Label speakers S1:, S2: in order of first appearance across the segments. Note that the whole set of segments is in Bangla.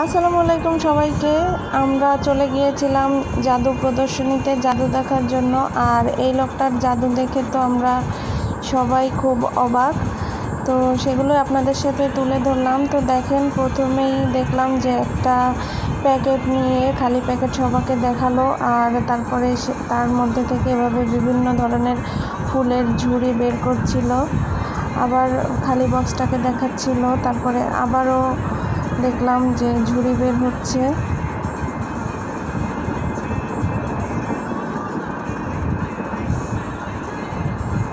S1: আসসালামু আলাইকুম সবাইকে। আমরা চলে গিয়েছিলাম জাদু প্রদর্শনীতে জাদু দেখার জন্য। আর এই লোকটার জাদু দেখে তো আমরা সবাই খুব অবাক। তো সেগুলো আপনাদের সাথে তুলে ধরলাম। তো দেখেন, প্রথমেই দেখলাম যে একটা প্যাকেট নিয়ে খালি প্যাকেট সবাইকে দেখালো, আর তারপরে তার মধ্যে থেকে এভাবে বিভিন্ন ধরনের ফুলের ঝুড়ি বের করছিল, আবার খালি বক্সটাকে দেখাচ্ছিল, তারপরে আবারও দেখলাম যে ঝুড়ি বের হচ্ছে।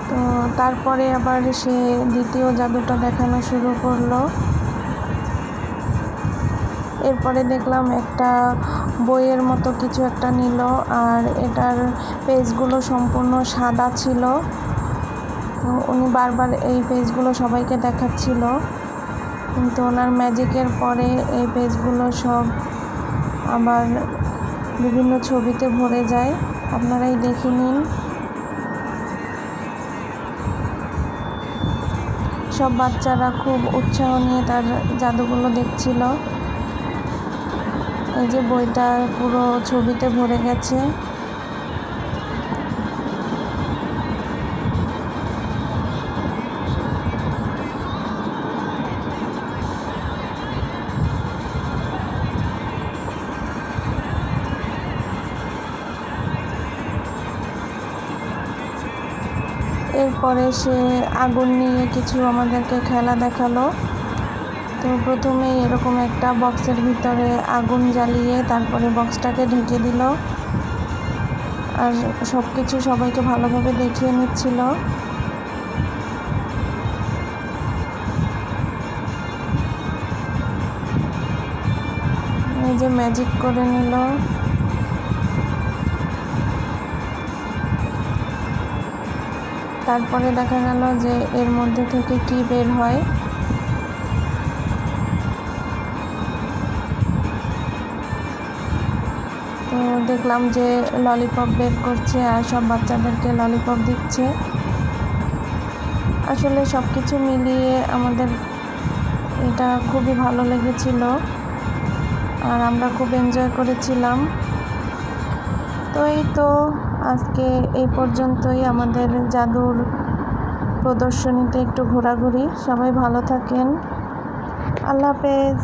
S1: তো তারপরে আবার সে দ্বিতীয় জাদুটা দেখানো শুরু করলো। এরপরে দেখলাম একটা বইয়ের মতো কিছু একটা নিল, আর এটার পেজগুলো সম্পূর্ণ সাদা ছিল। তো উনি বারবার এই পেজগুলো সবাইকে দেখাচ্ছিল, কিন্তু ওনার ম্যাজিকের পরে এই পেজগুলো সব আবার বিভিন্ন ছবিতে ভরে যায়। আপনারাই দেখে নিন। সব বাচ্চারা খুব উৎসাহ নিয়ে তার জাদুগুলো দেখছিল। এই যে বইটা পুরো ছবিতে ভরে গেছে। এরপরে সে আগুন নিয়ে কিছু আমাদেরকে খেলা দেখালো। তো প্রথমেই এরকম একটা বক্সের ভিতরে আগুন জ্বালিয়ে তারপরে বক্সটাকে ঢেকে দিল, আর সব কিছু সবাইকে ভালোভাবে দেখিয়ে নিচ্ছিল। এই যে ম্যাজিক করে নিল। তারপরে দেখা গেল যে এর মধ্যে থেকে কি বের হয়। তো দেখলাম যে ললিপপ বের করছে আর সব বাচ্চাদেরকে ললিপপ দিচ্ছে। আসলে সব কিছু মিলিয়ে আমাদের এটা খুবই ভালো লেগেছিল, আর আমরা খুব এনজয় করেছিলাম। তো এই তো আজকে এই পর্যন্তই আমাদের জাদুর প্রদর্শনীতে একটু ঘোরাঘুরি। সবাই ভালো থাকেন। আল্লাহ হাফেজ।